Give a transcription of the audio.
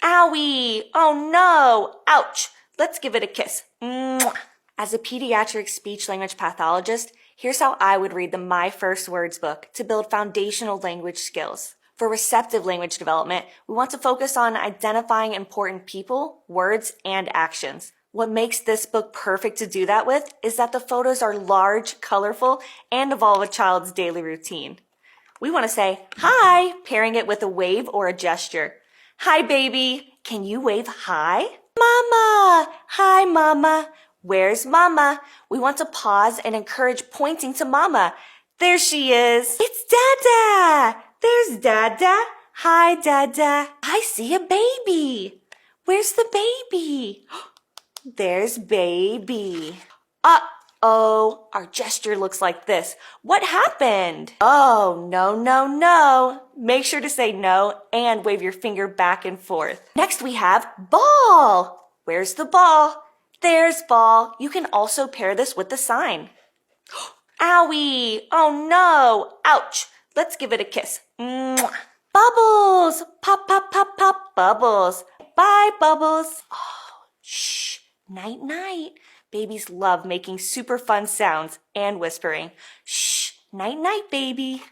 Owie! Oh no! Ouch! Let's give it a kiss. Mwah. As a pediatric speech-language pathologist, here's how I would read the My First Words book to build foundational language skills. For receptive language development, we want to focus on identifying important people, words, and actions. What makes this book perfect to do that with is that the photos are large, colorful, and involve a child's daily routine. We want to say, hi, pairing it with a wave or a gesture. Hi, baby. Can you wave hi? Mama. Hi, Mama. Where's Mama? We want to pause and encourage pointing to Mama. There she is. It's Dada. There's Dada. Hi, Dada. I see a baby. Where's the baby? There's baby. Uh-oh, our gesture looks like this. What happened? Oh, no. Make sure to say no and wave your finger back and forth. Next we have ball. Where's the ball? There's ball. You can also pair this with the sign. Owie! Oh no! Ouch! Let's give it a kiss. Mwah. Bubbles! Pop, pop, pop, pop, bubbles. Bye, Bubbles. Oh, shh. Night, night. Babies love making super fun sounds and whispering. Shh. Night, night, baby.